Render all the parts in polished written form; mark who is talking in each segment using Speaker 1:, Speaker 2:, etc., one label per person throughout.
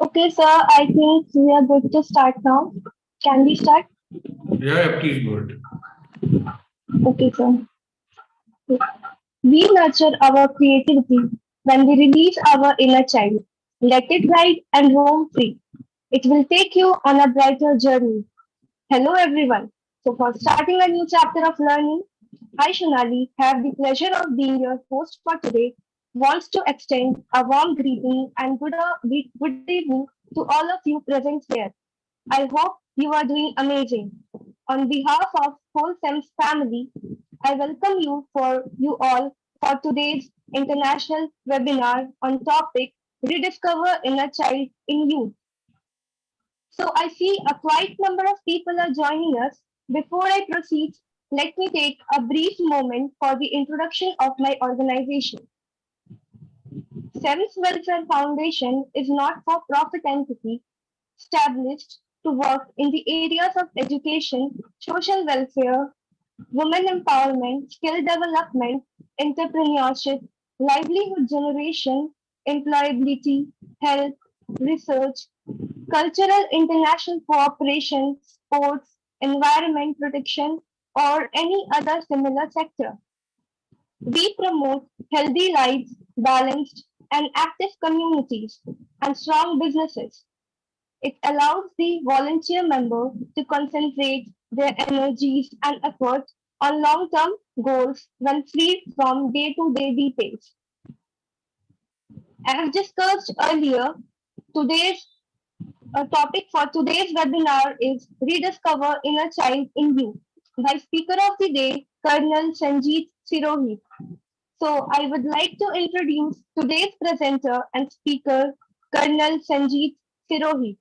Speaker 1: Okay, sir, I think we are good to start now. Can we start?
Speaker 2: Yeah, please go ahead.
Speaker 1: Okay, sir. We nurture our creativity when we release our inner child. Let it ride and roam free. It will take you on a brighter journey. Hello, everyone. So, for starting a new chapter of learning, I, Shunali, have the pleasure of being your host for today. Wants to extend a warm greeting and good evening to all of you present here. I hope you are doing amazing. On behalf of whole SEMS family, I welcome you all for today's international webinar on topic Rediscover Inner Child in Youth. So I see a quite number of people are joining us. Before I proceed, let me take a brief moment for the introduction of my organization. SEMS Welfare Foundation is not for profit entity established to work in the areas of education, social welfare, women empowerment, skill development, entrepreneurship, livelihood generation, employability, health, research, cultural international cooperation, sports, environment protection, or any other similar sector. We promote healthy lives, balanced and active communities, and strong businesses. It allows the volunteer member to concentrate their energies and efforts on long-term goals when freed from day-to-day details. As discussed earlier, today's topic for today's webinar is Rediscover Inner Child in You by Speaker of the Day, Colonel Sanjeet Sirohi. So I would like to introduce today's presenter and speaker, Colonel Sanjeet Sirohi.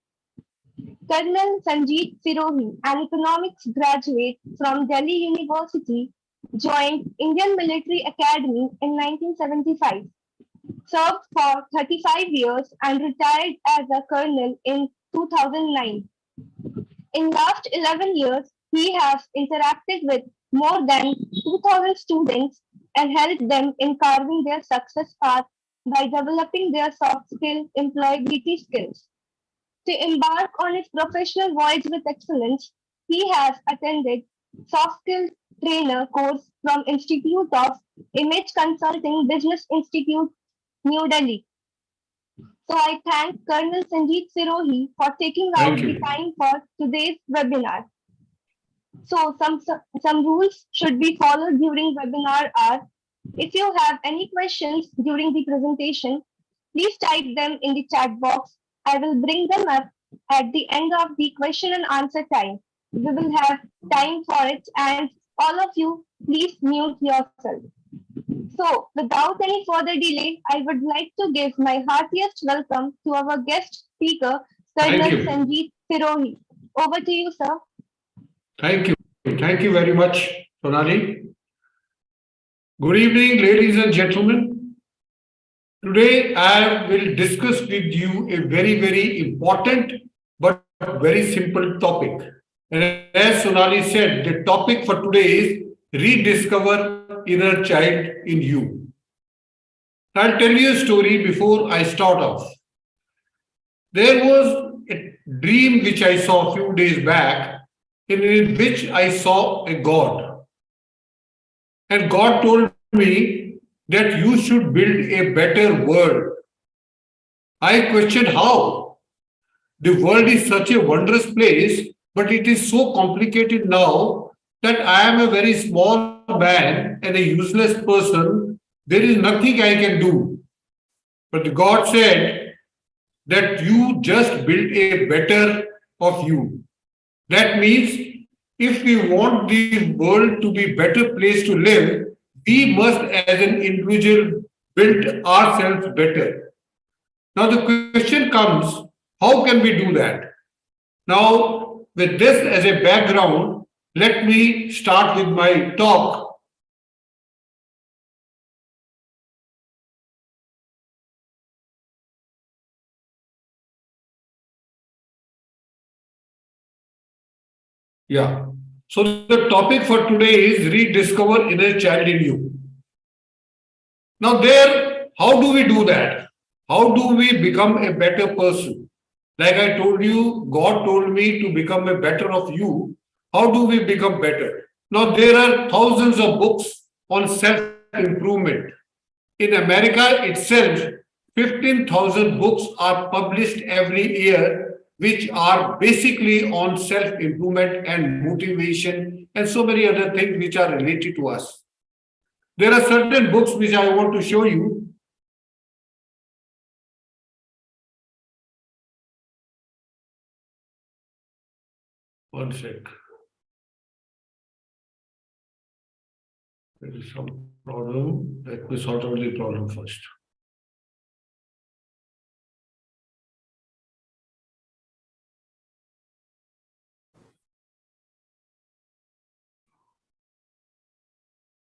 Speaker 1: Colonel Sanjeet Sirohi, an economics graduate from Delhi University, joined Indian Military Academy in 1975, served for 35 years and retired as a colonel in 2009. In last 11 years, he has interacted with more than 2,000 students and helped them in carving their success path by developing their soft skill employability skills. To embark on his professional voyage with excellence, he has attended soft skill trainer course from Institute of Image Consulting Business Institute, New Delhi. So I thank Colonel Sanjeet Sirohi for taking out
Speaker 2: Thank
Speaker 1: the
Speaker 2: you.
Speaker 1: time for today's webinar. So some rules should be followed during webinar are: if you have any questions during the presentation, please type them in the chat box. I will bring them up at the end of the question and answer time. We will have time for it, and all of you, please mute yourself. So, without any further delay, I would like to give my heartiest welcome to our guest speaker,
Speaker 2: Thank
Speaker 1: Colonel
Speaker 2: you.
Speaker 1: Sanjeet Sirohi. Over to you, sir.
Speaker 2: Thank you. Thank you very much, Sonali. Good evening, ladies and gentlemen. Today I will discuss with you a very important but very simple topic. And as Sonali said, the topic for today is rediscover inner child in you. I'll tell you a story before I start off. There was a dream which I saw a few days back in which I saw a God. And God told me that you should build a better world. I questioned how. The world is such a wondrous place, but it is so complicated now that I am a very small man and a useless person. There is nothing I can do. But God said that you just build a better of you. That means if we want the world to be a better place to live, we must as an individual build ourselves better. Now the question comes, how can we do that? Now with this as a background, let me start with my talk. Yeah. So the topic for today is rediscover inner child in you. Now there, how do we do that? How do we become a better person? Like I told you, God told me to become a better of you. How do we become better? Now, there are thousands of books on self improvement. In America itself, 15,000 books are published every year, which are basically on self improvement and motivation and so many other things which are related to us. There are certain books which I want to show you. One sec. There is some problem. Let me sort out the problem first.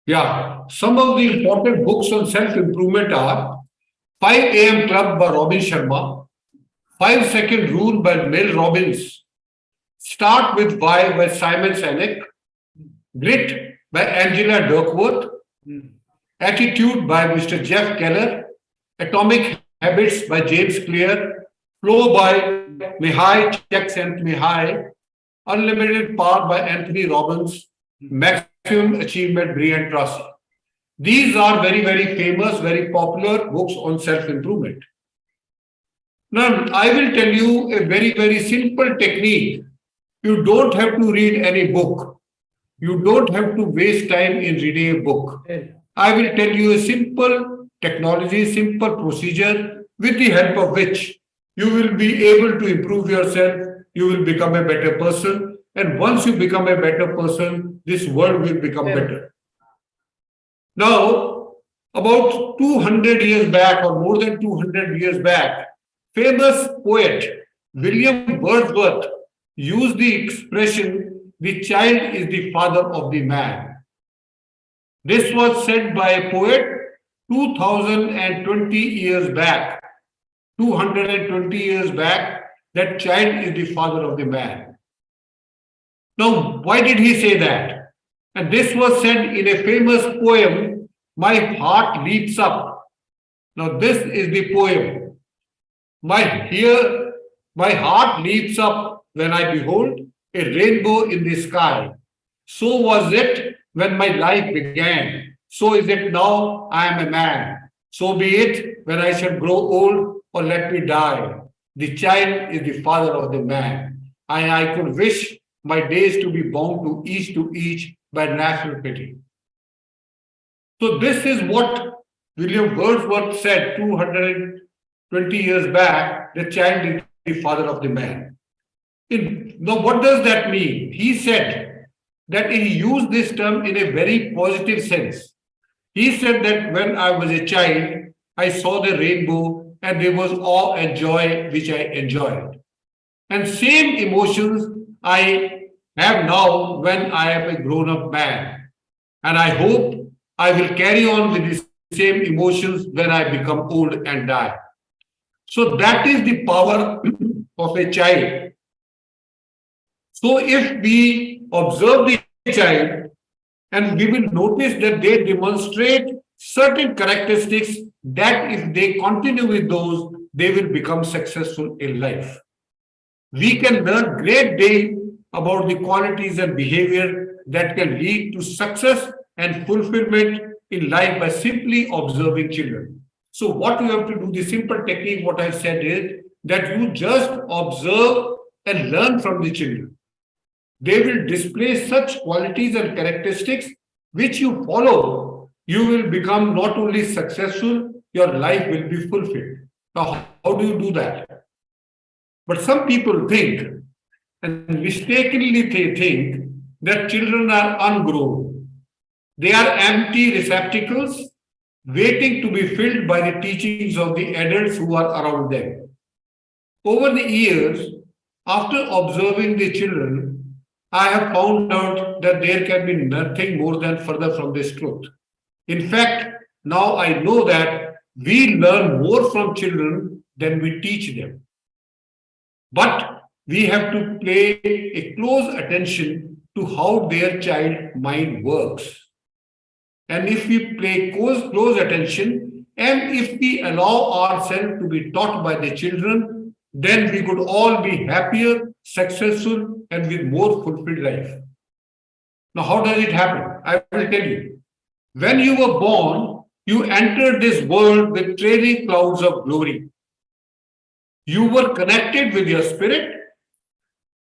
Speaker 2: Yeah, some of the important books on self improvement are 5 a.m. Club by Robin Sharma, 5 Second Rule by Mel Robbins, Start with Why by Simon Sinek, Grit by Angela Duckworth, Attitude by Mr. Jeff Keller, Atomic Habits by James Clear, Flow by Mihai Csikszentmihalyi, Unlimited Power by Anthony Robbins, Maximum Achievement Brian Tracy. These are very, very famous, very popular books on self improvement. Now, I will tell you a very, very simple technique. You don't have to read any book. You don't have to waste time in reading a book. I will tell you a simple technology, simple procedure with the help of which you will be able to improve yourself. You will become a better person. And once you become a better person, this world will become better. Now, about 200 years back or more than 200 years back, famous poet William Wordsworth used the expression, the child is the father of the man. This was said by a poet 2020 years back, 220 years back, that child is the father of the man. Now, why did he say that? And this was said in a famous poem, My Heart Leaps Up. Now, this is the poem. My heart leaps up when I behold a rainbow in the sky. So was it when my life began. So is it now I am a man. So be it when I shall grow old or let me die. The child is the father of the man. And I could wish my days to be bound to each by natural pity. So this is what William Wordsworth said 220 years back, the child is the father of the man. Now, what does that mean? He said that he used this term in a very positive sense. He said that when I was a child, I saw the rainbow and there was awe and joy which I enjoyed. And same emotions I have now when I am a grown-up man. And I hope I will carry on with the same emotions when I become old and die. So that is the power of a child. So if we observe the child and we will notice that they demonstrate certain characteristics that if they continue with those, they will become successful in life. We can learn great deal about the qualities and behavior that can lead to success and fulfillment in life by simply observing children. So what you have to do, the simple technique, what I've said is that you just observe and learn from the children. They will display such qualities and characteristics which you follow. You will become not only successful, your life will be fulfilled. Now, how do you do that? But some people think, and mistakenly they think, that children are ungrown. They are empty receptacles waiting to be filled by the teachings of the adults who are around them. Over the years, after observing the children, I have found out that there can be nothing more than further from this truth. In fact, now I know that we learn more from children than we teach them. But we have to pay a close attention to how their child mind works. And if we pay close attention, and if we allow ourselves to be taught by the children, then we could all be happier, successful, and with more fulfilled life. Now, how does it happen? I will tell you. When you were born, you entered this world with trailing clouds of glory. You were connected with your spirit.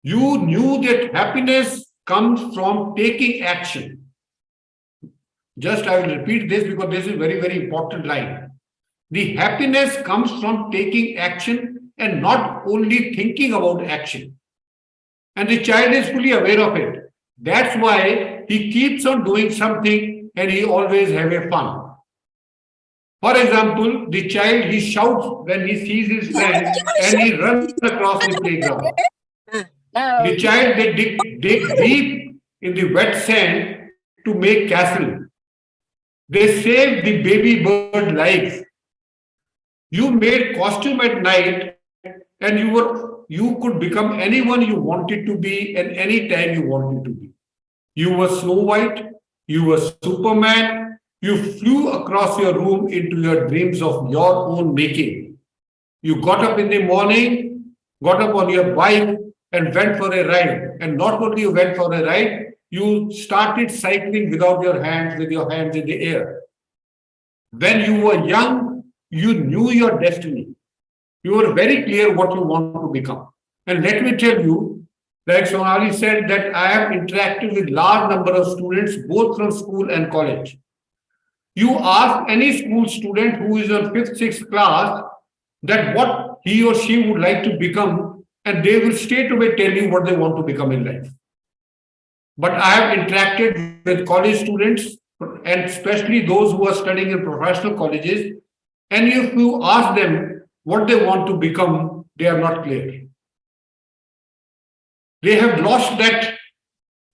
Speaker 2: You knew that happiness comes from taking action. Just I will repeat this because this is a very, very important line. The happiness comes from taking action and not only thinking about action. And the child is fully aware of it. That's why he keeps on doing something and he always have a fun. For example, the child, he shouts when he sees his friend and he runs across the playground. The child, they dig deep in the wet sand to make castle. They save the baby bird life. You made costume at night and you could become anyone you wanted to be and any time you wanted to be. You were Snow White, you were Superman, you flew across your room into your dreams of your own making. You got up in the morning, got up on your bike and went for a ride. And not only you went for a ride, you started cycling without your hands, with your hands in the air. When you were young, you knew your destiny. You were very clear what you want to become. And let me tell you, like Sonali said, that I have interacted with large number of students, both from school and college. You ask any school student who is in 5th, 6th class that what he or she would like to become, and they will straight away tell you what they want to become in life. But I have interacted with college students, and especially those who are studying in professional colleges, and if you ask them what they want to become, they are not clear. They have lost that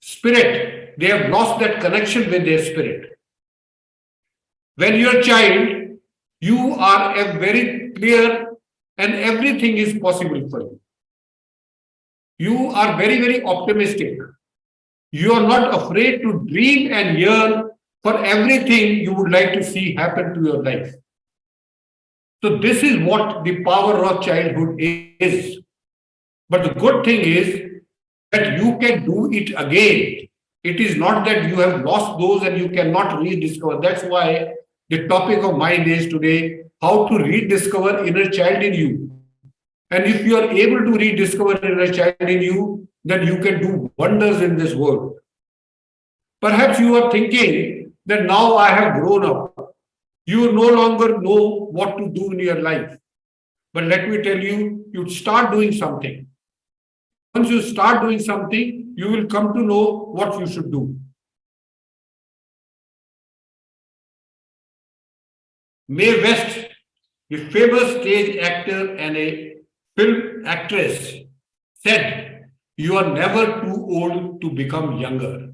Speaker 2: spirit. They have lost that connection with their spirit. When you're a child, you are a very clear and everything is possible for you. You are very, very optimistic. You are not afraid to dream and yearn for everything you would like to see happen to your life. So this is what the power of childhood is. But the good thing is that you can do it again. It is not that you have lost those and you cannot rediscover. That's why the topic of mine is today, how to rediscover inner child in you. And if you are able to rediscover inner child in you, then you can do wonders in this world. Perhaps you are thinking that now I have grown up. You no longer know what to do in your life. But let me tell you, you start doing something. Once you start doing something, you will come to know what you should do. Mae West, the famous stage actor and a film actress, said, "You are never too old to become younger."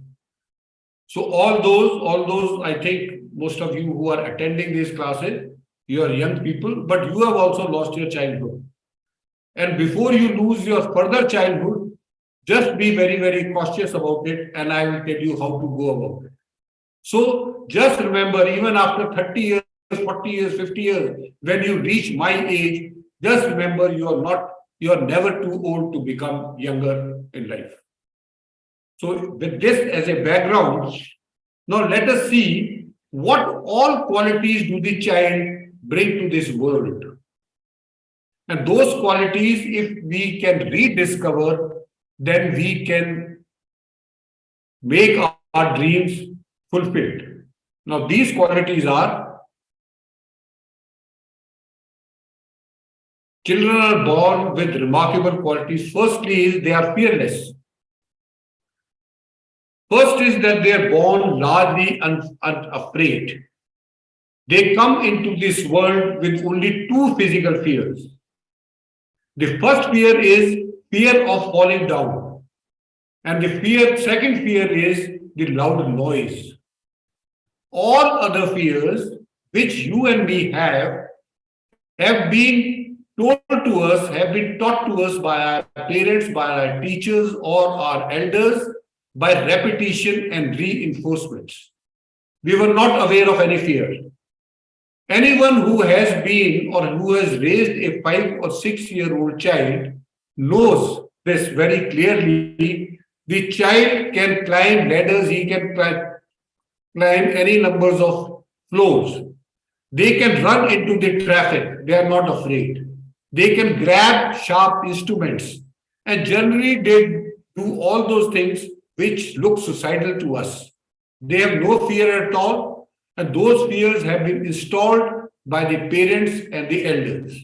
Speaker 2: So all those, I think most of you who are attending these classes, you are young people, but you have also lost your childhood. And before you lose your further childhood, just be very, very cautious about it, and I will tell you how to go about it. So just remember, even after 30 years, 40 years, 50 years, when you reach my age, just remember you are never too old to become younger in life. So with this as a background, now let us see what all qualities do the child bring to this world. And those qualities, if we can rediscover, then we can make our dreams fulfilled. Now, these qualities are: children are born with remarkable qualities. Firstly, is they are fearless. First is that they are born largely unafraid. They come into this world with only two physical fears. The first fear is fear of falling down. And the second fear is the loud noise. All other fears which you and me have been told to us, have been taught to us by our parents, by our teachers or our elders, by repetition and reinforcements. We were not aware of any fear. Anyone who has been or who has raised a 5 or 6 year old child knows this very clearly. The child can climb ladders, he can climb any numbers of floors. They can run into the traffic, they are not afraid. They can grab sharp instruments, and generally they do all those things which look suicidal to us. They have no fear at all, and those fears have been installed by the parents and the elders.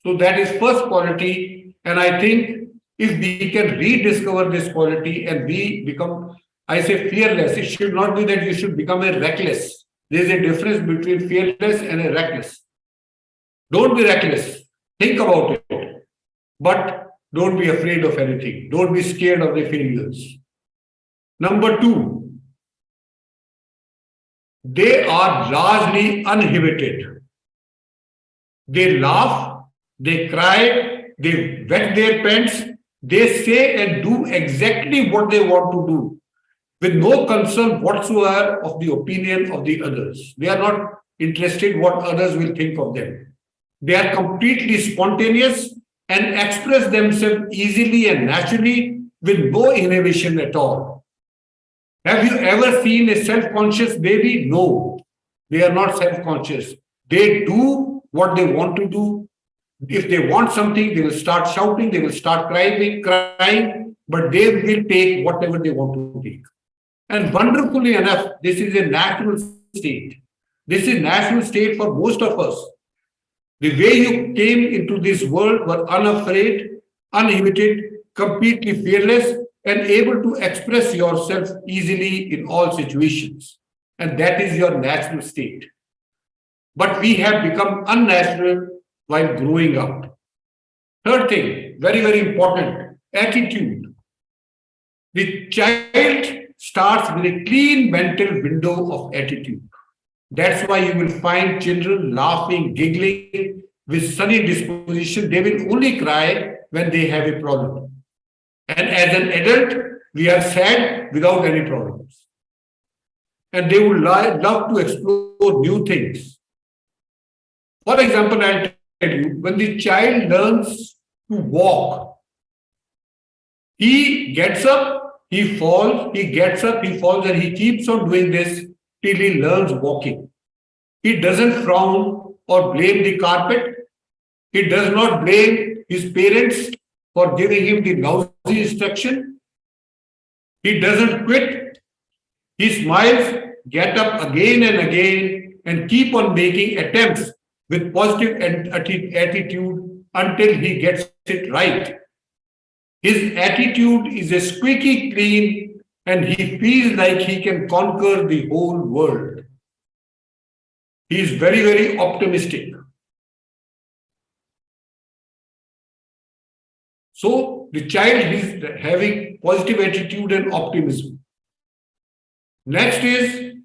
Speaker 2: So that is first quality, and I think if we can rediscover this quality and we become, I say fearless, it should not be that you should become a reckless. There is a difference between fearless and a reckless. Don't be reckless. Think about it. But don't be afraid of anything. Don't be scared of the failures. Number two, they are largely uninhibited. They laugh, they cry, they wet their pants, they say and do exactly what they want to do with no concern whatsoever of the opinion of the others. They are not interested what others will think of them. They are completely spontaneous and express themselves easily and naturally with no inhibition at all. Have you ever seen a self-conscious baby? No, they are not self-conscious. They do what they want to do. If they want something, they will start shouting, they will start crying, but they will take whatever they want to take. And wonderfully enough, this is a natural state. This is natural state for most of us. The way you came into this world were unafraid, uninhibited, completely fearless, and able to express yourself easily in all situations. And that is your natural state. But we have become unnatural while growing up. Third thing, very, very important, attitude. The child starts with a clean mental window of attitude. That's why you will find children laughing, giggling, with sunny disposition. They will only cry when they have a problem. And as an adult, we are sad without any problems. And they would love to explore new things. For example, I'll tell you, when the child learns to walk, he gets up, he falls, he gets up, he falls, and he keeps on doing this till he learns walking. He doesn't frown or blame the carpet. He does not blame his parents for giving him the lousy instruction. He doesn't quit. He smiles, get up again and again, and keep on making attempts with positive attitude until he gets it right. His attitude is a squeaky clean, and he feels like he can conquer the whole world. He is very, very optimistic. So the child is having positive attitude and optimism. Next is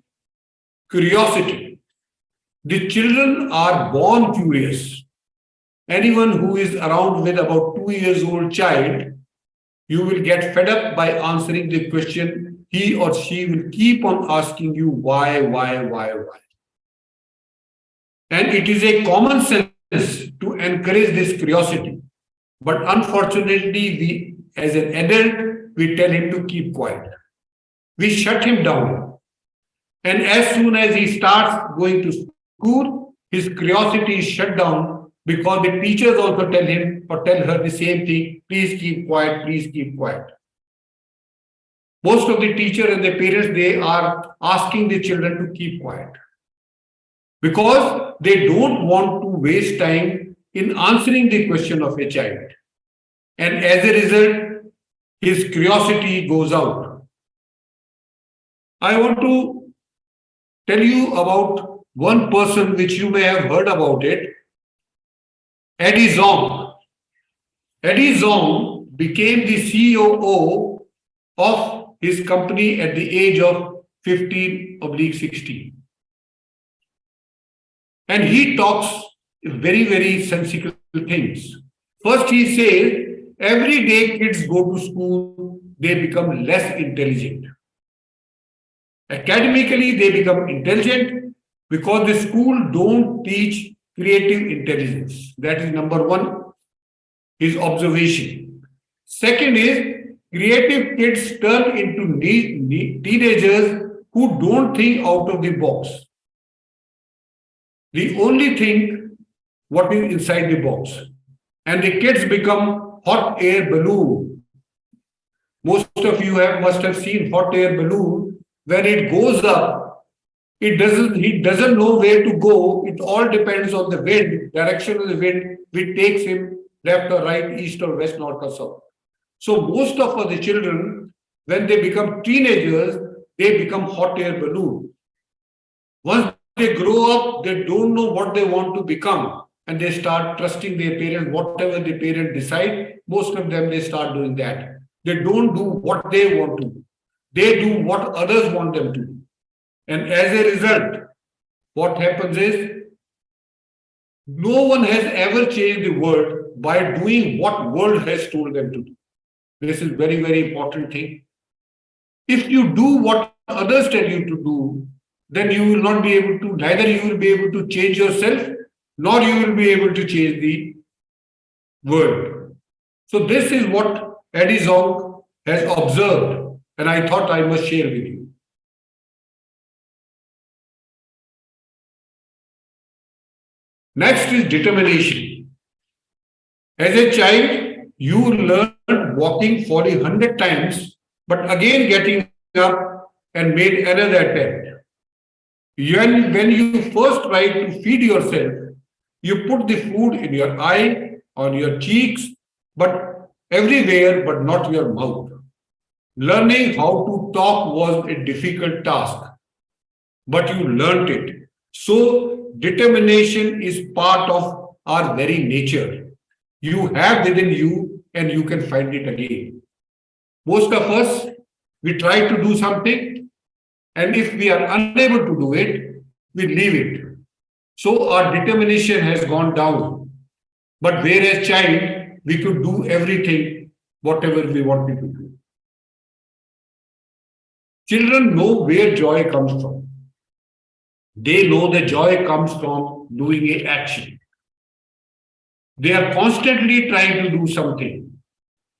Speaker 2: curiosity. The children are born curious. Anyone who is around with about 2 years old child, you will get fed up by answering the question. He or she will keep on asking you why. And it is a common sense to encourage this curiosity. But unfortunately, we, as an adult, we tell him to keep quiet. We shut him down. And as soon as he starts going to school, his curiosity is shut down because the teachers also tell him or tell her the same thing, please keep quiet, please keep quiet. Most of the teachers and the parents, they are asking the children to keep quiet because they don't want to waste time in answering the question of a child. And as a result, his curiosity goes out. I want to tell you about one person which you may have heard about it, Eddie Zong. Eddie Zong became the COO of his company at the age of 15/16. And he talks very, very sensible things. First, he says, every day kids go to school, they become less intelligent. Academically, they become intelligent, because the school don't teach creative intelligence. That is number one, is observation. Second is creative kids turn into teenagers who don't think out of the box. They only think what is inside the box. And the kids become hot air balloon. Most of you must have seen hot air balloon. When it goes up, he doesn't know where to go. It all depends on the wind, direction of the wind, which takes him left or right, east or west, north or south. So most of the children, when they become teenagers, they become hot air balloon. Once they grow up, they don't know what they want to become, and they start trusting their parents. Whatever the parents decide, most of them, they start doing that. They don't do what they want to. They do what others want them to. And as a result, what happens is, no one has ever changed the world by doing what world has told them to do. This is very, very important thing. If you do what others tell you to do, then you will not be able to, neither you will be able to change yourself, nor you will be able to change the world. So this is what Edison has observed, and I thought I must share with you. Next is determination. As a child, you learned walking 100 times, but again getting up and made another attempt. When you first try to feed yourself, you put the food in your eye, on your cheeks, but everywhere but not your mouth. Learning how to talk was a difficult task, but you learnt it. So determination is part of our very nature. You have within you and you can find it again. Most of us, we try to do something, and if we are unable to do it, we leave it. So our determination has gone down. But whereas child, we could do everything, whatever we wanted to do. Children know where joy comes from. They know the joy comes from doing an action. They are constantly trying to do something.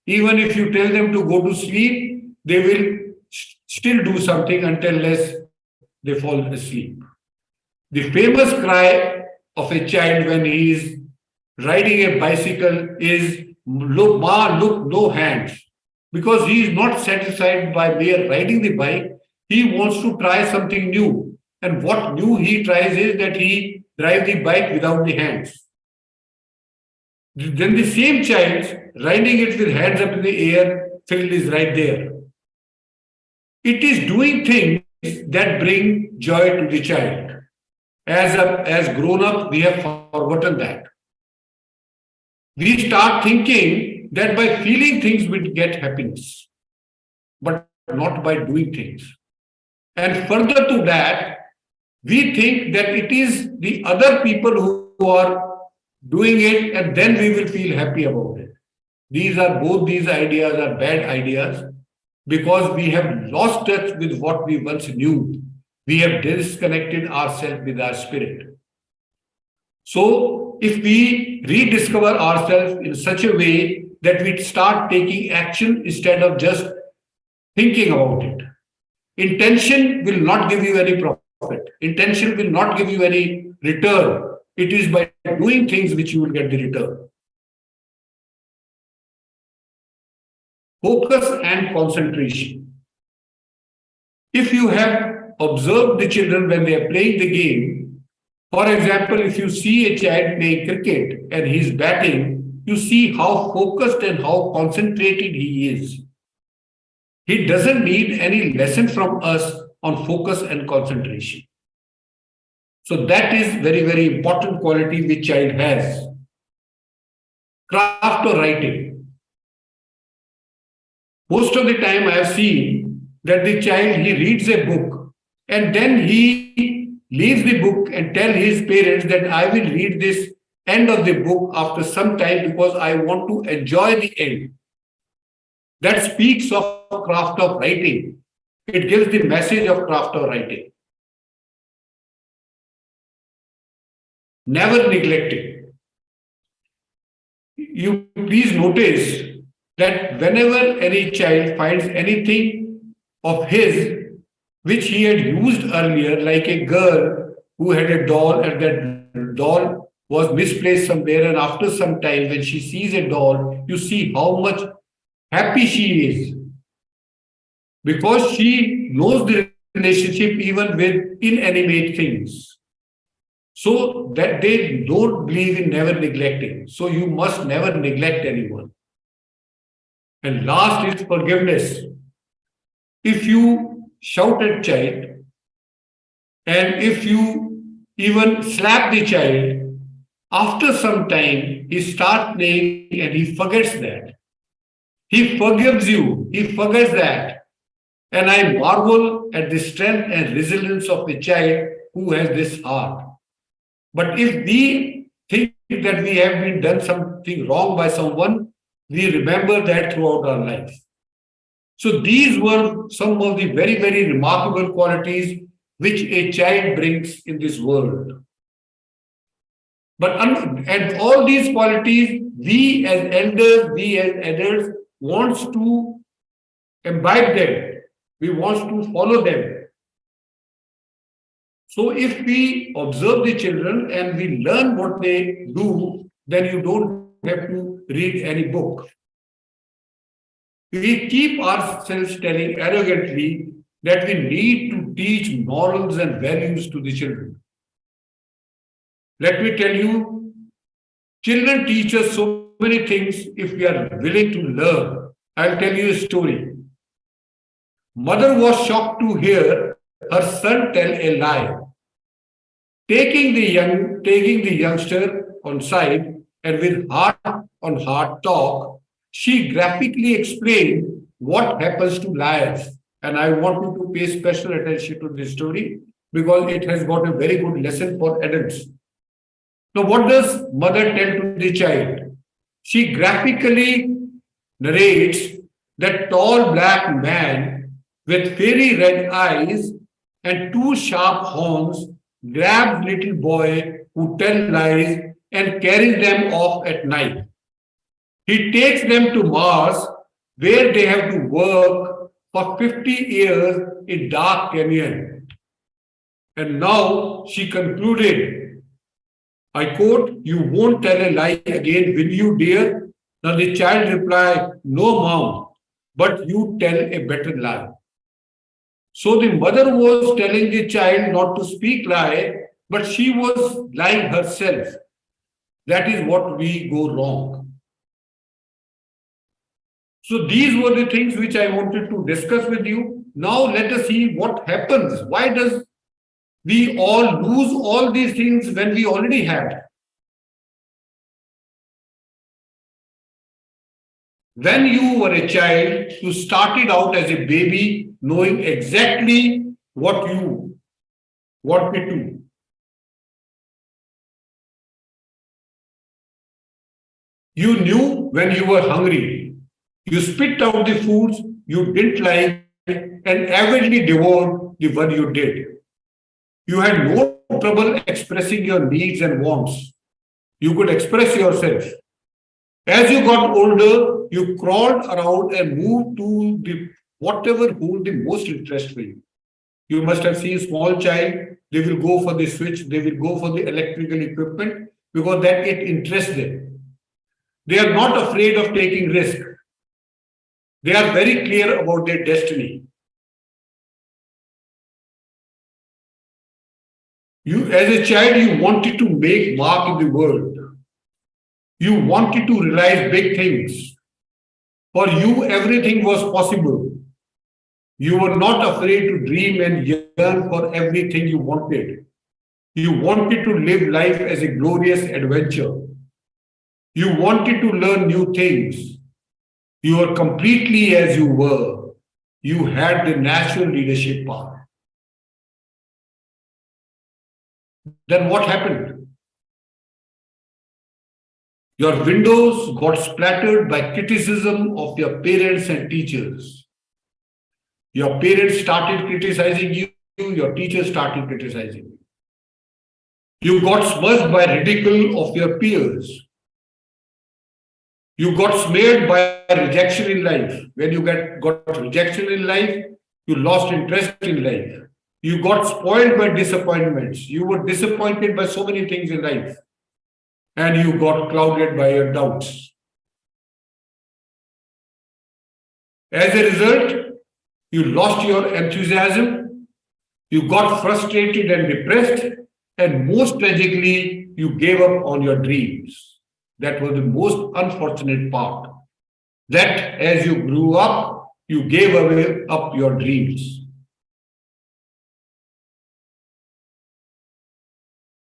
Speaker 2: Even if you tell them to go to sleep, they will still do something until they fall asleep. The famous cry of a child when he is riding a bicycle is, "Look, ma, look, no hands." Because he is not satisfied by mere riding the bike, he wants to try something new. And what new he tries is that he drives the bike without the hands. Then the same child riding it with hands up in the air, field is right there. It is doing things that bring joy to the child. As grown up, we have forgotten that. We start thinking that by feeling things we get happiness, but not by doing things. And further to that, we think that it is the other people who are doing it, and then we will feel happy about it. Both these ideas are bad ideas, because we have lost touch with what we once knew. We have disconnected ourselves with our spirit. So if we rediscover ourselves in such a way that we start taking action instead of just thinking about it, intention will not give you any profit. Intention will not give you any return. It is by doing things which you will get the return. Focus and concentration. If you have observed the children when they are playing the game, for example, if you see a child playing cricket and he's batting, you see how focused and how concentrated he is. He doesn't need any lesson from us on focus and concentration. So that is very, very important quality which child has. Craft or writing. Most of the time I have seen that the child, he reads a book and then he leaves the book and tell his parents that I will read this end of the book after some time because I want to enjoy the end. That speaks of craft of writing. It gives the message of craft of writing. never neglecting. You please notice that whenever any child finds anything of his which he had used earlier, like a girl who had a doll and that doll was misplaced somewhere, and after some time, when she sees a doll, you see how much happy she is because she knows the relationship even with inanimate things. So that they don't believe in never neglecting. So you must never neglect anyone. And last is forgiveness. If you shout at child and if you even slap the child, after some time he starts playing and he forgets that. He forgives you, he forgets that. And I marvel at the strength and resilience of a child who has this heart. But if we think that we have been done something wrong by someone, we remember that throughout our life. So these were some of the very, very remarkable qualities which a child brings in this world. And all these qualities, we as elders, we as adults, wants to imbibe them. We want to follow them. So if we observe the children and we learn what they do, then you don't have to read any book. We keep ourselves telling arrogantly that we need to teach morals and values to the children. Let me tell you, children teach us so many things if we are willing to learn. I'll tell you a story. Mother was shocked to hear her son tell a lie. Taking the youngster on side and with heart on heart talk, she graphically explained what happens to liars. And I want you to pay special attention to this story because it has got a very good lesson for adults. Now, what does mother tell to the child? She graphically narrates that tall black man with fairy red eyes and two sharp horns grabs little boy who tell lies and carries them off at night. He takes them to Mars where they have to work for 50 years in dark canyon. And now she concluded, I quote, you won't tell a lie again, will you, dear? Now the child replied, no, mom, but you tell a better lie. So the mother was telling the child not to speak lie, but she was lying herself. That is what we go wrong. So these were the things which I wanted to discuss with you. Now let us see what happens. Why does we all lose all these things when we already have? When you were a child, you started out as a baby knowing exactly what you wanted to. You knew when you were hungry. You spit out the foods you didn't like and avidly devoured the one you did. You had no trouble expressing your needs and wants. You could express yourself. As you got older, you crawled around and moved to the whatever hold the most interest for you. You must have seen a small child, they will go for the switch, they will go for the electrical equipment because that it interests them. They are not afraid of taking risk. They are very clear about their destiny. You, as a child, you wanted to make mark in the world. You wanted to realize big things. For you, everything was possible. You were not afraid to dream and yearn for everything you wanted. You wanted to live life as a glorious adventure. You wanted to learn new things. You were completely as you were. You had the natural leadership power. Then what happened? Your windows got splattered by criticism of your parents and teachers. Your parents started criticizing you, your teachers started criticizing you. You got smudged by ridicule of your peers. You got smeared by rejection in life. When you got rejection in life, you lost interest in life. You got spoiled by disappointments. You were disappointed by so many things in life. And you got clouded by your doubts. As a result, you lost your enthusiasm, you got frustrated and depressed, and most tragically, you gave up on your dreams. That was the most unfortunate part. That as you grew up, you gave away up your dreams.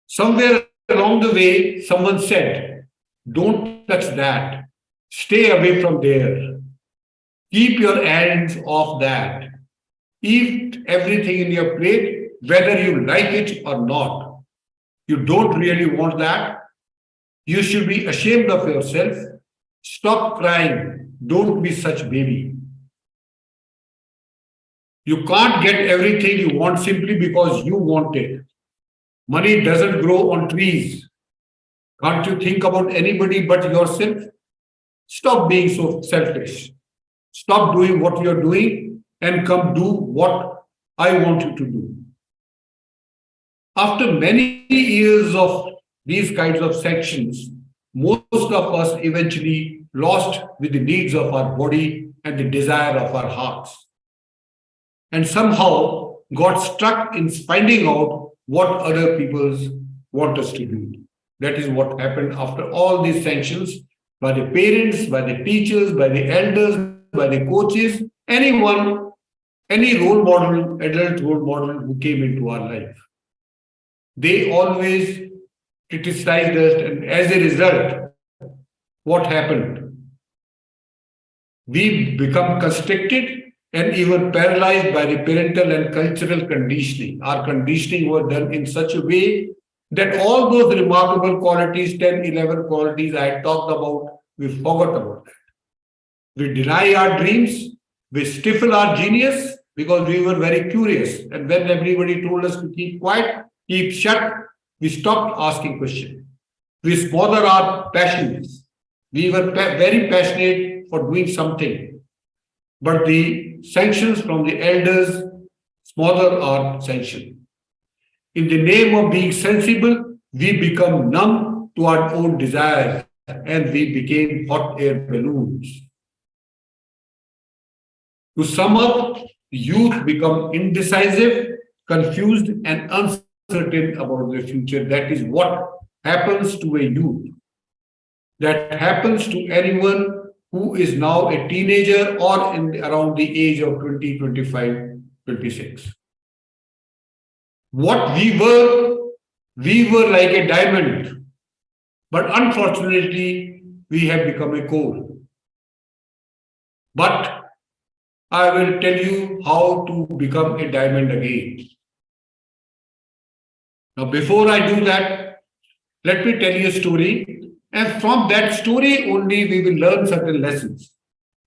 Speaker 2: Somewhere along the way, someone said, don't touch that. Stay away from there. Keep your hands off that. Eat everything in your plate, whether you like it or not. You don't really want that. You should be ashamed of yourself. Stop crying. Don't be such baby. You can't get everything you want simply because you want it. Money doesn't grow on trees. Can't you think about anybody but yourself? Stop being so selfish. Stop doing what you're doing and come do what I want you to do. After many years of these kinds of sections, most of us eventually lost with the needs of our body and the desire of our hearts. And somehow got stuck in finding out what other people want us to do. That is what happened after all these sanctions by the parents, by the teachers, by the elders, by the coaches, anyone, any role model, adult role model who came into our life. They always criticized us, and as a result, what happened? We become constricted and even paralyzed by the parental and cultural conditioning. Our conditioning was done in such a way that all those remarkable qualities, 10, 11 qualities I talked about, we forgot about that. We deny our dreams, we stifle our genius because we were very curious. And when everybody told us to keep quiet, keep shut, we stopped asking questions. We smother our passions. We were very passionate for doing something. But the sanctions from the elders smother our sanction. In the name of being sensible, we become numb to our own desires and we became hot air balloons. To sum up, youth become indecisive, confused, and uncertain about their future. That is what happens to a youth. That happens to anyone who is now a teenager or around the age of 20, 25, 26. What we were like a diamond, but unfortunately, we have become a coal. But I will tell you how to become a diamond again. Now, before I do that, let me tell you a story. And from that story only, we will learn certain lessons.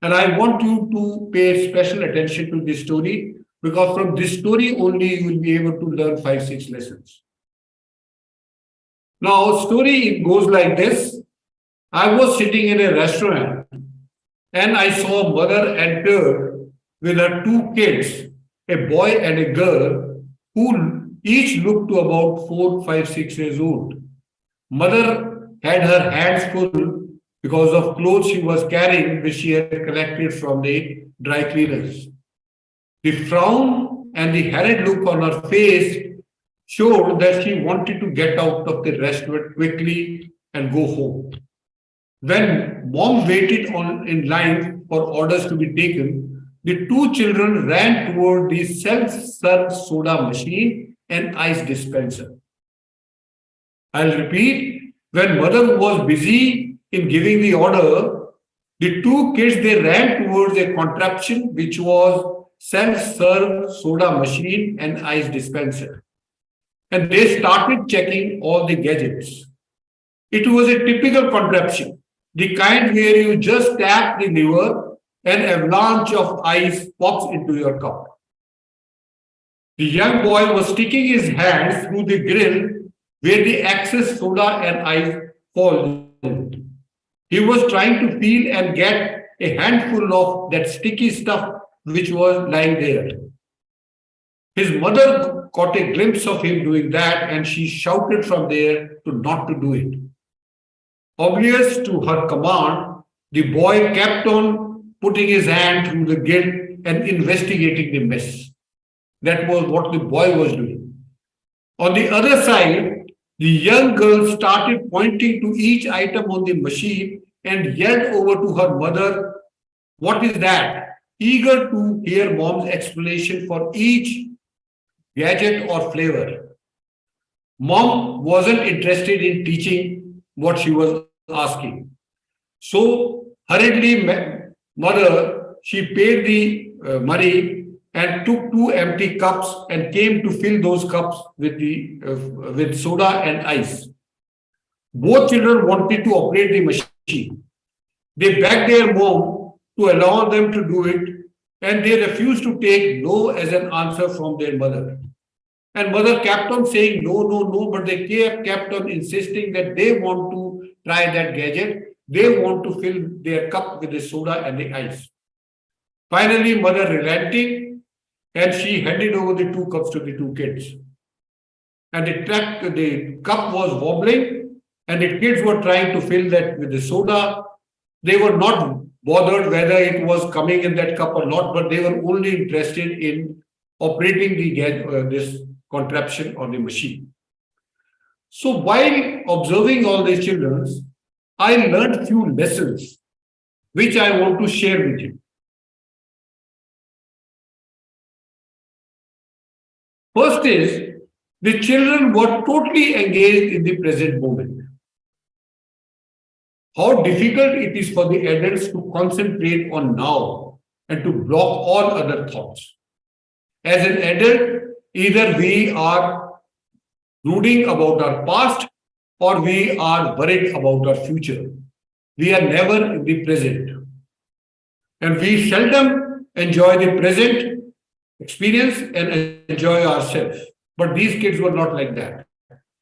Speaker 2: And I want you to pay special attention to this story because from this story only, you will be able to learn 5, 6 lessons. Now, story goes like this. I was sitting in a restaurant and I saw a mother enter with her 2 kids, a boy and a girl, who each looked to about 4, 5, 6 years old. Mother had her hands full because of clothes she was carrying, which she had collected from the dry cleaners. The frown and the harried look on her face showed that she wanted to get out of the restaurant quickly and go home. When mom waited in line for orders to be taken, the 2 children ran toward the self-serve soda machine and ice dispenser. I'll repeat, when mother was busy in giving the order, the 2 kids, they ran towards a contraption which was self-serve soda machine and ice dispenser. And they started checking all the gadgets. It was a typical contraption, the kind where you just tap the lever, an avalanche of ice pops into your cup. The young boy was sticking his hands through the grill where the excess soda and ice falls in. He was trying to feel and get a handful of that sticky stuff which was lying there. His mother caught a glimpse of him doing that and she shouted from there to not to do it. Oblivious to her command, the boy kept on putting his hand through the guilt and investigating the mess. That was what the boy was doing. On the other side, the young girl started pointing to each item on the machine and yelled over to her mother, "What is that?" Eager to hear mom's explanation for each gadget or flavor. Mom wasn't interested in teaching what she was asking. So, hurriedly, mother, she paid the money and took two empty cups and came to fill those cups with soda and ice. Both children wanted to operate the machine. They begged their mom to allow them to do it, and they refused to take no as an answer from their mother. And mother kept on saying no, no, no, but they kept on insisting that they want to try that gadget. They want to fill their cup with the soda and the ice. Finally, mother relented and she handed over the two cups to the two kids. And the cup was wobbling and the kids were trying to fill that with the soda. They were not bothered whether it was coming in that cup or not, but they were only interested in operating this contraption or the machine. So while observing all these children, I learned few lessons which I want to share with you. First is, the children were totally engaged in the present moment. How difficult it is for the adults to concentrate on now and to block all other thoughts. As an adult, either we are brooding about our past or we are worried about our future. We are never in the present. And we seldom enjoy the present experience and enjoy ourselves. But these kids were not like that.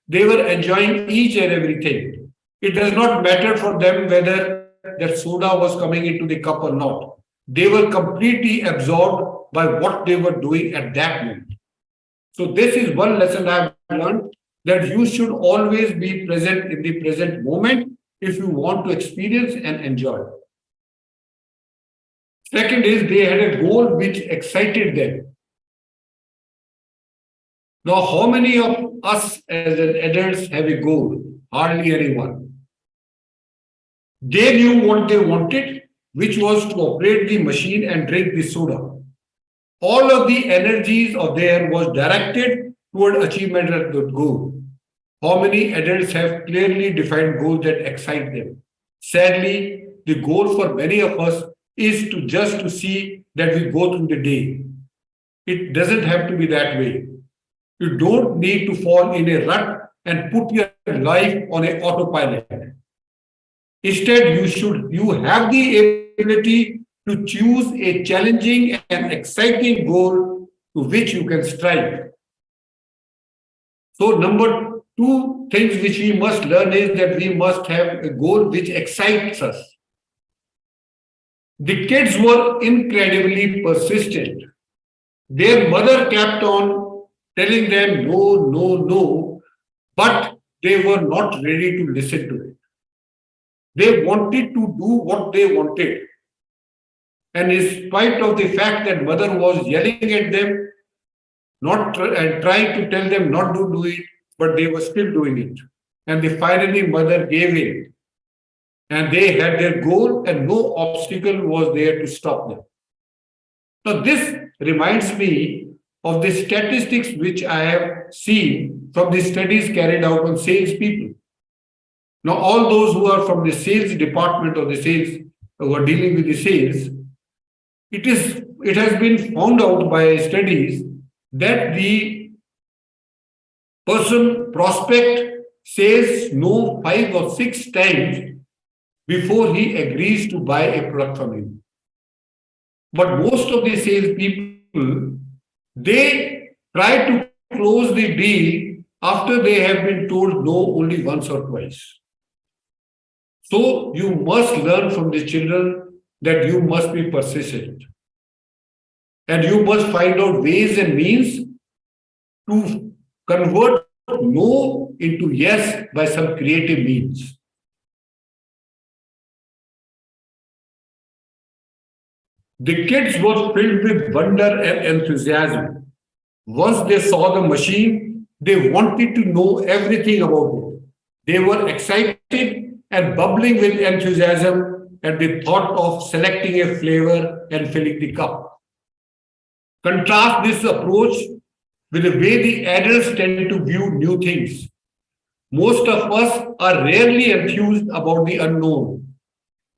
Speaker 2: They were enjoying each and everything. It does not matter for them whether that soda was coming into the cup or not. They were completely absorbed by what they were doing at that moment. So this is one lesson I have learned, that you should always be present in the present moment if you want to experience and enjoy. Second is, they had a goal which excited them. Now, how many of us as adults have a goal? Hardly anyone. They knew what they wanted, which was to operate the machine and drink the soda. All of the energies of theirs was directed toward achievement of the goal. How many adults have clearly defined goals that excite them? Sadly, the goal for many of us is to see that we go through the day. It doesn't have to be that way. You don't need to fall in a rut and put your life on an autopilot. Instead, you have the ability to choose a challenging and exciting goal to which you can strive. So, number two things which we must learn is that we must have a goal which excites us. The kids were incredibly persistent. Their mother kept on telling them no, no, no, but they were not ready to listen to it. They wanted to do what they wanted. And in spite of the fact that mother was yelling at them, and trying to tell them not to do it, but they were still doing it. And finally mother gave in. And they had their goal and no obstacle was there to stop them. Now this reminds me of the statistics which I have seen from the studies carried out on salespeople. Now all those who are from the sales department or the sales, who are dealing with the sales, it has been found out by studies that the prospect says no 5 or 6 times before he agrees to buy a product from you. But most of the sales people, they try to close the deal after they have been told no only once or twice. So you must learn from the children that you must be persistent and you must find out ways and means to convert no into yes by some creative means. The kids were filled with wonder and enthusiasm. Once they saw the machine, they wanted to know everything about it. They were excited and bubbling with enthusiasm at the thought of selecting a flavor and filling the cup. Contrast this approach with the way the adults tend to view new things. Most of us are rarely enthused about the unknown.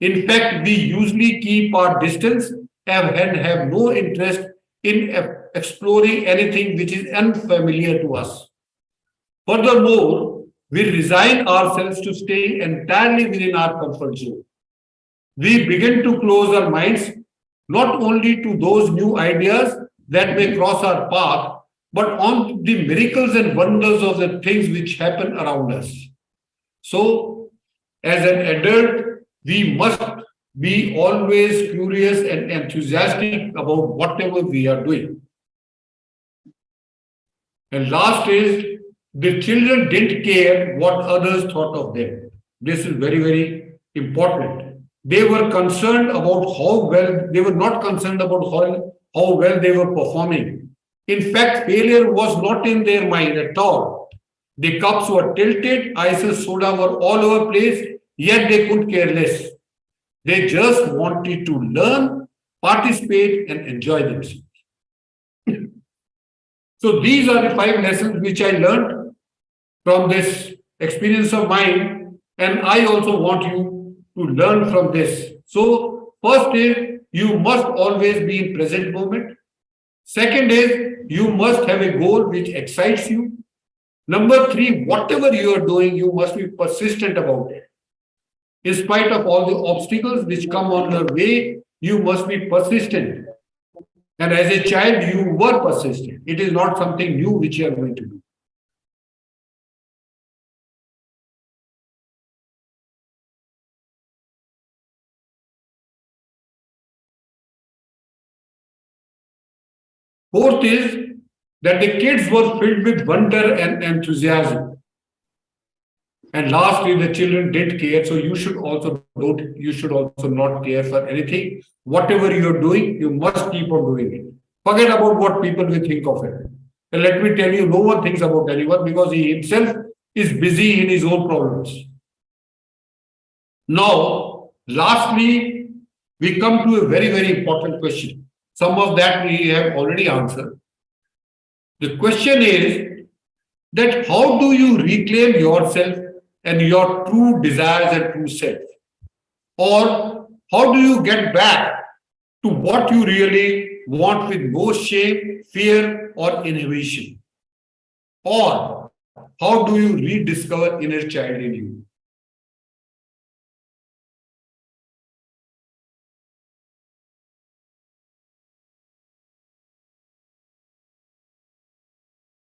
Speaker 2: In fact, we usually keep our distance and have no interest in exploring anything which is unfamiliar to us. Furthermore, we resign ourselves to stay entirely within our comfort zone. We begin to close our minds not only to those new ideas that may cross our path, but on the miracles and wonders of the things which happen around us. So, as an adult, we must be always curious and enthusiastic about whatever we are doing. And last is, the children didn't care what others thought of them. This is very, very important. They were concerned about how well, they were not concerned about how well they were performing. In fact, failure was not in their mind at all. The cups were tilted, ices, soda were all over place, yet they could care less. They just wanted to learn, participate, and enjoy themselves. So these are the 5 lessons which I learned from this experience of mine, and I also want you to learn from this. So first is, you must always be in present moment. Second is, you must have a goal which excites you. Number 3, whatever you are doing, you must be persistent about it. In spite of all the obstacles which come on your way, you must be persistent. And as a child, you were persistent. It is not something new which you are going to do. Fourth is that the kids were filled with wonder and enthusiasm. And lastly, the children did care. So you should also not care for anything. Whatever you're doing, you must keep on doing it. Forget about what people will think of it. And let me tell you, no one thinks about anyone because he himself is busy in his own problems. Now, lastly, we come to a very, very important question. Some of that we have already answered. The question is that how do you reclaim yourself and your true desires and true self? Or how do you get back to what you really want with no shame, fear, or inhibition? Or how do you rediscover inner child in you?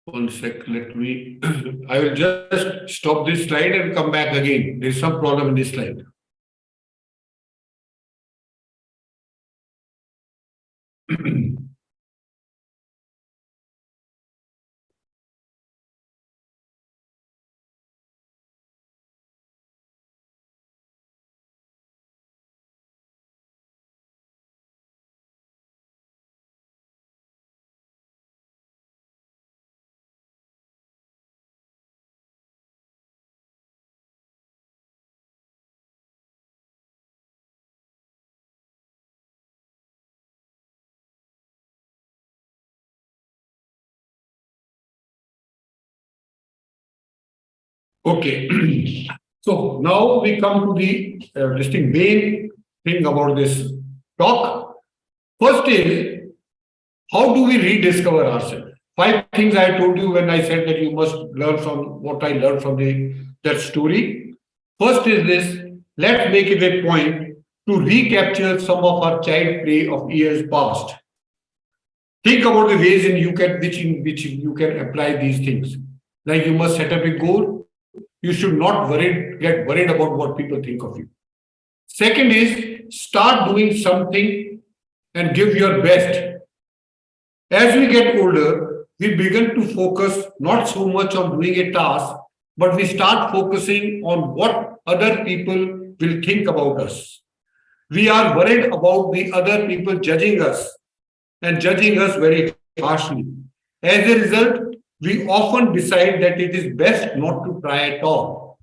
Speaker 2: One sec, I will just stop this slide and come back again. There is some problem in this slide. Okay. So now we come to the listing main thing about this talk. First is, how do we rediscover ourselves? 5 things I told you when I said that you must learn from what I learned from that story. First is this, let's make it a point to recapture some of our child play of years past. Think about the ways in which you can apply these things. Like you must set up a goal. You should not get worried about what people think of you. Second is start doing something and give your best. As we get older, we begin to focus not so much on doing a task, but we start focusing on what other people will think about us. We are worried about the other people judging us and judging us very harshly. As a result, we often decide that it is best not to try at all.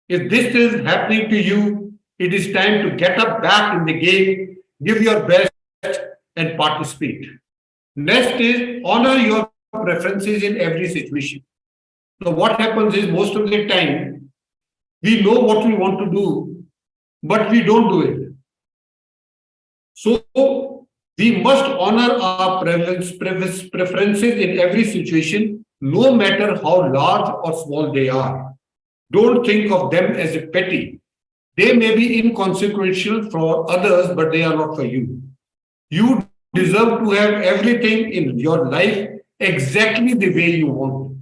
Speaker 2: If this is happening to you, it is time to get up back in the game, give your best, and participate. Next is honor your preferences in every situation. So, what happens is most of the time we know what we want to do, but we don't do it. So, we must honor our preferences in every situation, no matter how large or small they are. Don't think of them as a petty. They may be inconsequential for others, but they are not for you. You deserve to have everything in your life exactly the way you want.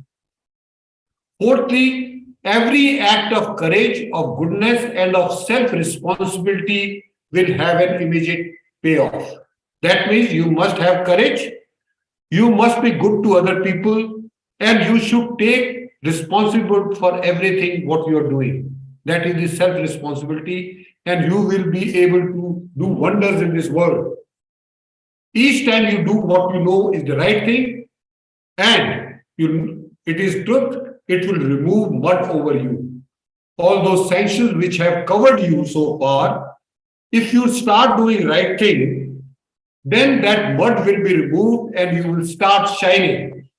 Speaker 2: Fourthly, every act of courage, of goodness, and of self responsibility will have an immediate payoff. That means you must have courage, you must be good to other people, and you should take responsibility for everything what you are doing. That is the self responsibility, and you will be able to do wonders in this world. Each time you do what you know is the right thing, and it is truth, it will remove mud over you. All those sanctions which have covered you so far, if you start doing right thing, then that mud will be removed and you will start shining.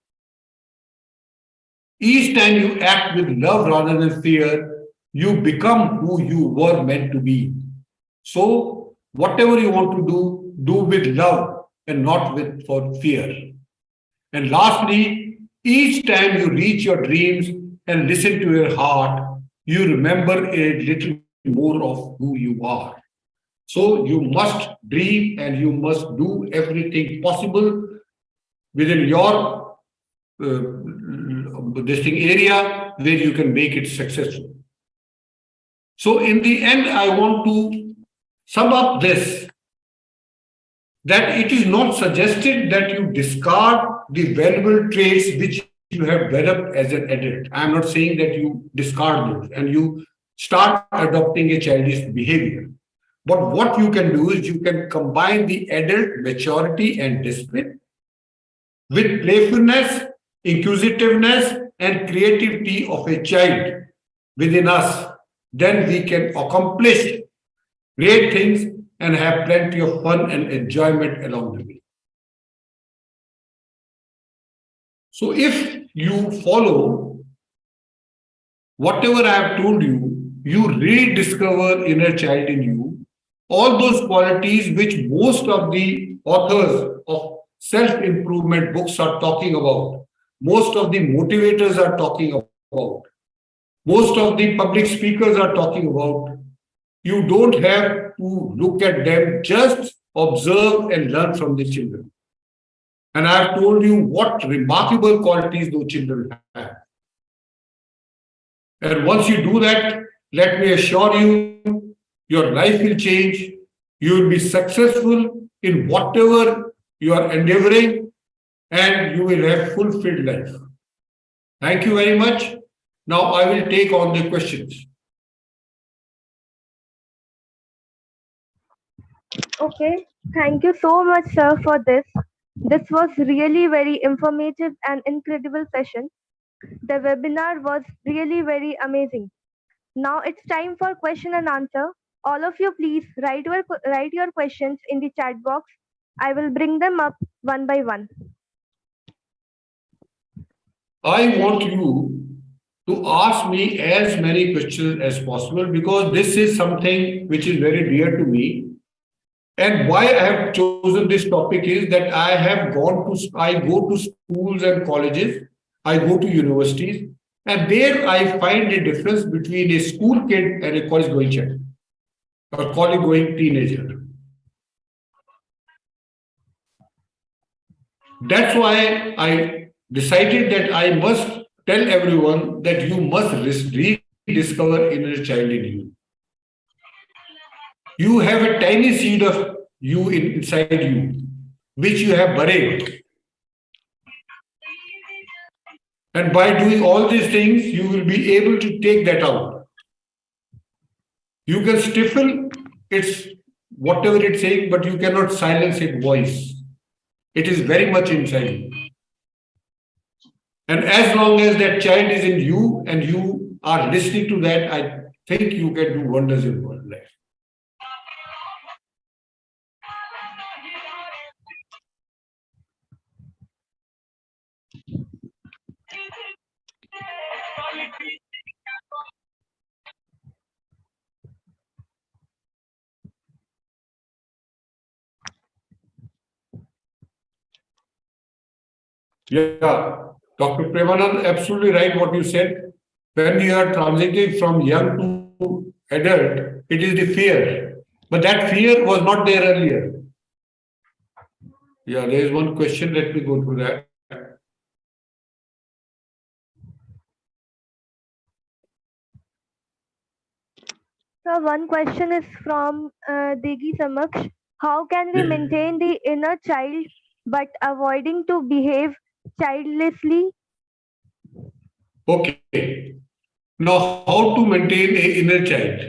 Speaker 2: Each time you act with love rather than fear, you become who you were meant to be. So, whatever you want to do with love and not with for fear. And lastly, each time you reach your dreams and listen to your heart, you remember a little more of who you are. So you must dream and you must do everything possible within your this thing area where you can make it successful. So in the end, I want to sum up this that it is not suggested that you discard the valuable traits which you have developed as an adult. I am not saying that you discard those and you start adopting a childish behavior. But what you can do is you can combine the adult maturity and discipline with playfulness, inquisitiveness, and creativity of a child within us. Then we can accomplish great things and have plenty of fun and enjoyment along the way. So if you follow whatever I have told you, you rediscover inner child in you, all those qualities which most of the authors of self-improvement books are talking about, most of the motivators are talking about, most of the public speakers are talking about. You don't have to look at them, just observe and learn from the children. And I have told you what remarkable qualities those children have. And once you do that, let me assure you, your life will change. You will be successful in whatever you are endeavoring, and you will have fulfilled life. Thank you very much. Now I will take on the questions.
Speaker 1: Okay, thank you so much, sir, for this. This was really very informative and incredible session. The webinar was really very amazing. Now it's time for question and answer. All of you, please write your questions in the chat box. I will bring them up one by one.
Speaker 2: I want you to ask me as many questions as possible because this is something which is very dear to me. And why I have chosen this topic is that I go to schools and colleges, I go to universities, and there I find a difference between a school kid and a college going child or college going teenager. That's why I decided that I must tell everyone that you must rediscover inner child in you. You have a tiny seed of you inside you, which you have buried. And by doing all these things, you will be able to take that out. You can stifle its whatever it's saying, but you cannot silence its voice. It is very much inside you. And as long as that child is in you and you are listening to that, I think you can do wonders in your life. Yeah, Dr. Premanand, absolutely right what you said. When you are transiting from young to adult, it is the fear. But that fear was not there earlier. Yeah, there is one question. Let me go through that.
Speaker 3: So one question is from DIGISAmaksh. How can we maintain the inner child but avoiding to behave childishly?
Speaker 2: Okay. Now, how to maintain an inner child?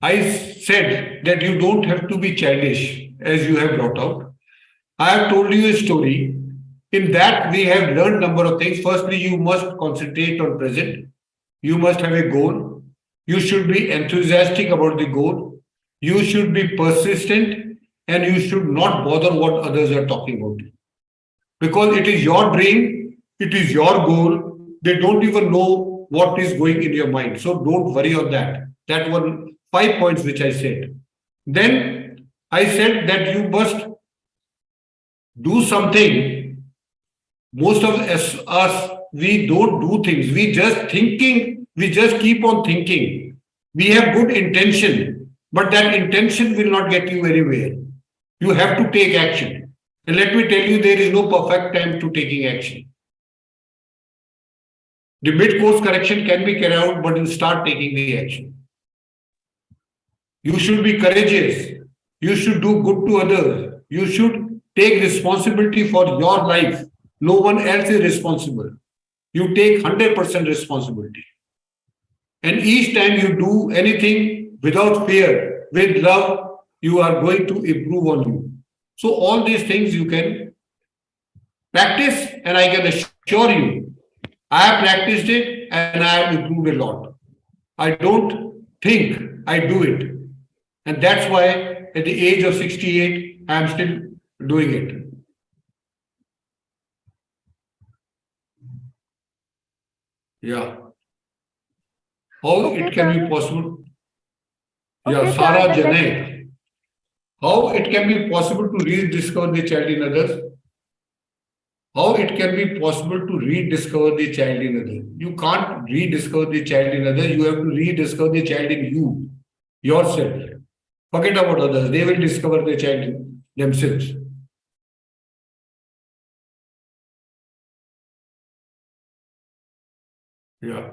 Speaker 2: I said that you don't have to be childish, as you have brought out. I have told you a story. In that, we have learned number of things. Firstly, you must concentrate on present. You must have a goal. You should be enthusiastic about the goal. You should be persistent, and you should not bother what others are talking about. Because it is your dream, it is your goal. They don't even know what is going in your mind. So don't worry on that. That one 5 points which I said. Then I said that you must do something. Most of us, we don't do things. We just thinking, we just keep on thinking. We have good intention, but that intention will not get you anywhere. You have to take action. And let me tell you, there is no perfect time to taking action. The mid-course correction can be carried out, but you start taking the action. You should be courageous. You should do good to others. You should take responsibility for your life. No one else is responsible. You take 100% responsibility. And each time you do anything without fear, with love, you are going to improve on you. So all these things you can practice, and I can assure you, I have practiced it and I have improved a lot. I don't think, I do it. And that's why at the age of 68, I am still doing it. Yeah. How
Speaker 3: Okay,
Speaker 2: it can
Speaker 3: sir.
Speaker 2: be possible? Yeah,
Speaker 3: Okay, sir.
Speaker 2: Sarah
Speaker 3: The next,
Speaker 2: Janet. How it can be possible to rediscover the child in others? How it can be possible to rediscover the child in others? You can't rediscover the child in others. You have to rediscover the child in you, yourself. Forget about others. They will discover the child in themselves. Yeah.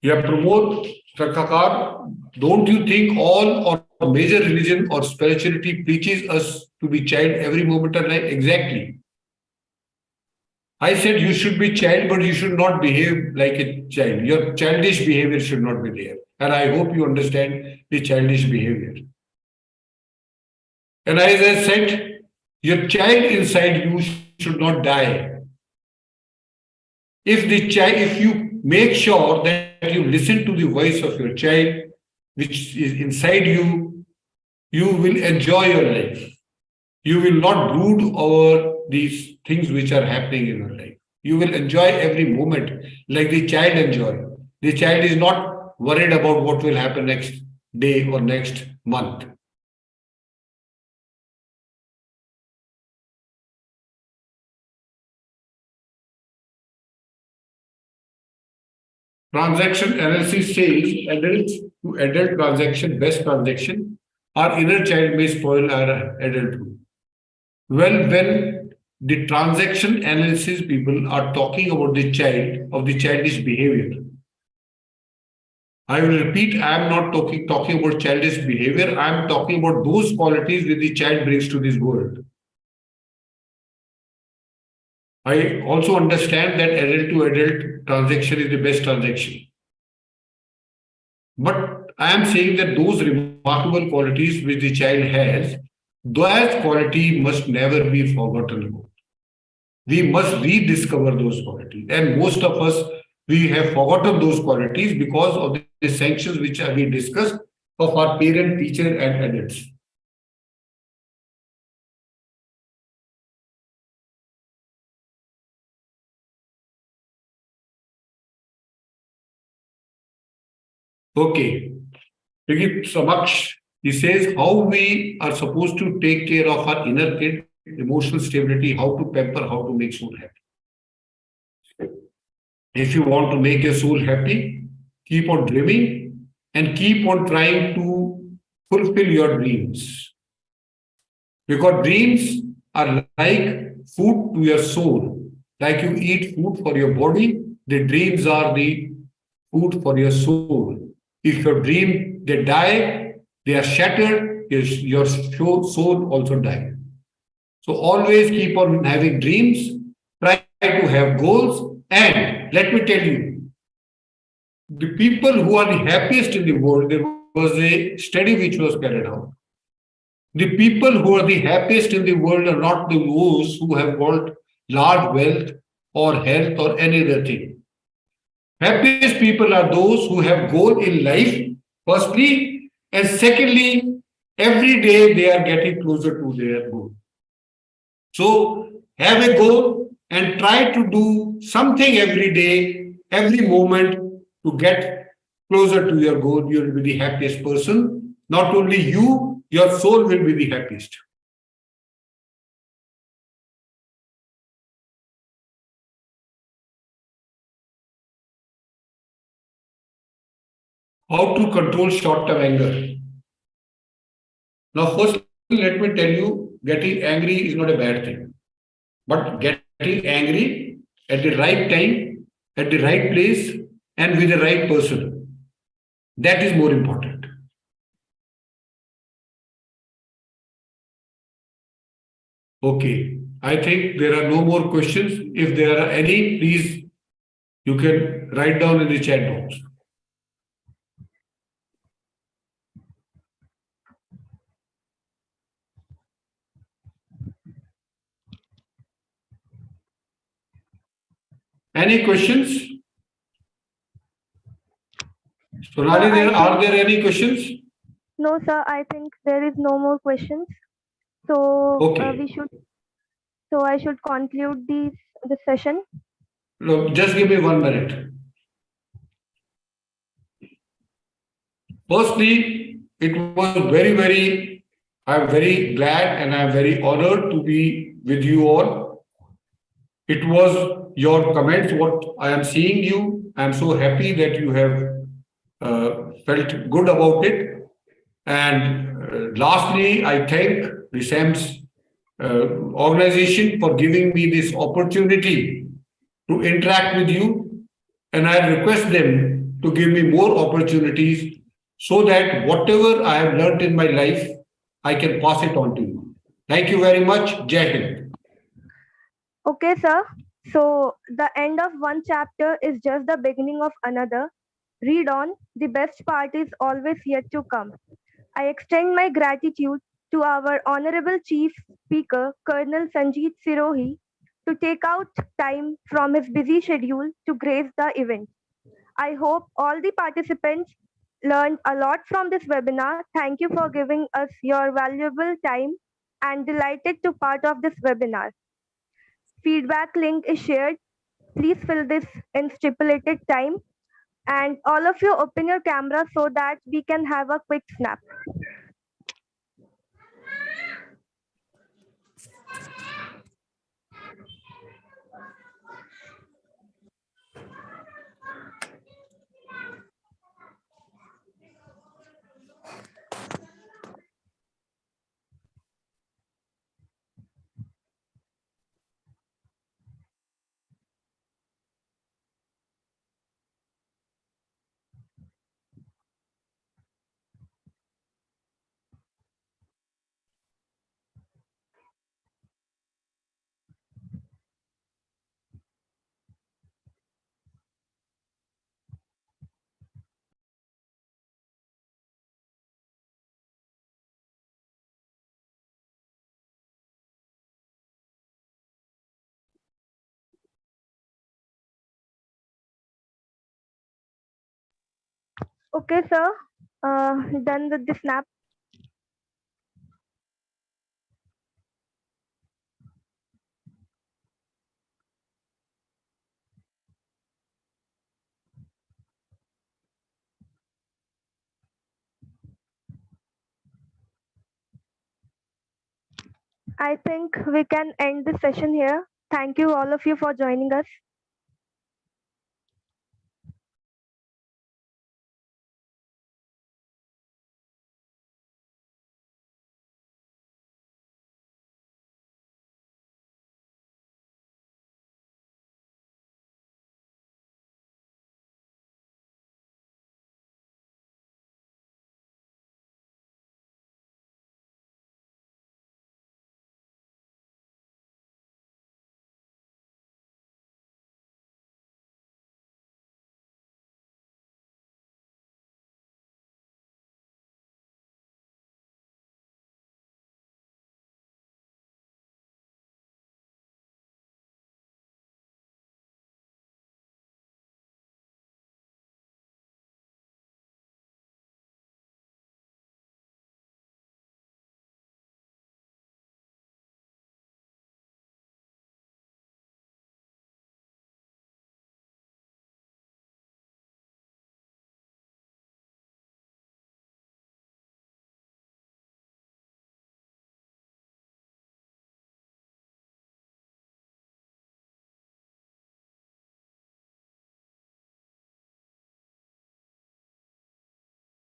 Speaker 2: Yeah, Pramod Sakakar, don't you think all or major religion or spirituality preaches us to be child every moment of life? Exactly. I said you should be child, but you should not behave like a child. Your childish behavior should not be there. And I hope you understand the childish behavior. And as I said, your child inside you should not die. If you make sure that you listen to the voice of your child, which is inside you, you will enjoy your life. You will not brood over these things which are happening in your life. You will enjoy every moment like the child enjoy. The child is not worried about what will happen next day or next month. Transaction analysis says adult to adult transaction, best transaction, our inner child may spoil our adulthood. Well, when the transaction analysis people are talking about the child of the childish behavior, I will repeat, I am not talking about childish behavior. I am talking about those qualities that the child brings to this world. I also understand that adult to adult transaction is the best transaction. But I am saying that those remarkable qualities which the child has, those quality must never be forgotten about. We must rediscover those qualities. And most of us, we have forgotten those qualities because of the sanctions which we discussed of our parent, teacher, and adults. Okay. Samaksh, he says how we are supposed to take care of our inner kid, emotional stability, how to pamper, how to make soul happy. If you want to make your soul happy, keep on dreaming and keep on trying to fulfill your dreams. Because dreams are like food to your soul. Like you eat food for your body, the dreams are the food for your soul. If your dream they die, they are shattered, your soul also dies. So always keep on having dreams, try to have goals, and let me tell you, the people who are the happiest in the world, there was a study which was carried out. The people who are the happiest in the world are not those who have got large wealth or health or any other thing. Happiest people are those who have goal in life, firstly, and secondly, every day they are getting closer to their goal. So have a goal and try to do something every day, every moment to get closer to your goal. You will be the happiest person. Not only you, your soul will be the happiest. How to control short-term anger? Now, first, let me tell you, getting angry is not a bad thing. But getting angry at the right time, at the right place, and with the right person, that is more important. Okay. I think there are no more questions. If there are any, please, you can write down in the chat box. Any questions? Sonali, are there any questions?
Speaker 3: No, sir. I think there is no more questions. So
Speaker 2: Okay.
Speaker 3: I should conclude the session.
Speaker 2: Look, just give me 1 minute. Firstly, it was I'm very glad and I'm very honored to be with you all. It was your comments, what I am seeing you. I'm so happy that you have felt good about it. And lastly, I thank the SAMS organization for giving me this opportunity to interact with you. And I request them to give me more opportunities so that whatever I have learned in my life, I can pass it on to you. Thank you very much. Jai Hind.
Speaker 3: Okay, sir. So the end of one chapter is just the beginning of another. Read on. The best part is always yet to come. I extend my gratitude to our Honorable Chief Speaker, Colonel Sanjeet Sirohi, to take out time from his busy schedule to grace the event. I hope all the participants learned a lot from this webinar. Thank you for giving us your valuable time and delighted to part of this webinar. Feedback link is shared. Please fill this in stipulated time and all of you open your camera so that we can have a quick snap. Okay, sir. Done with the snap. I think we can end the session here. Thank you all of you for joining us.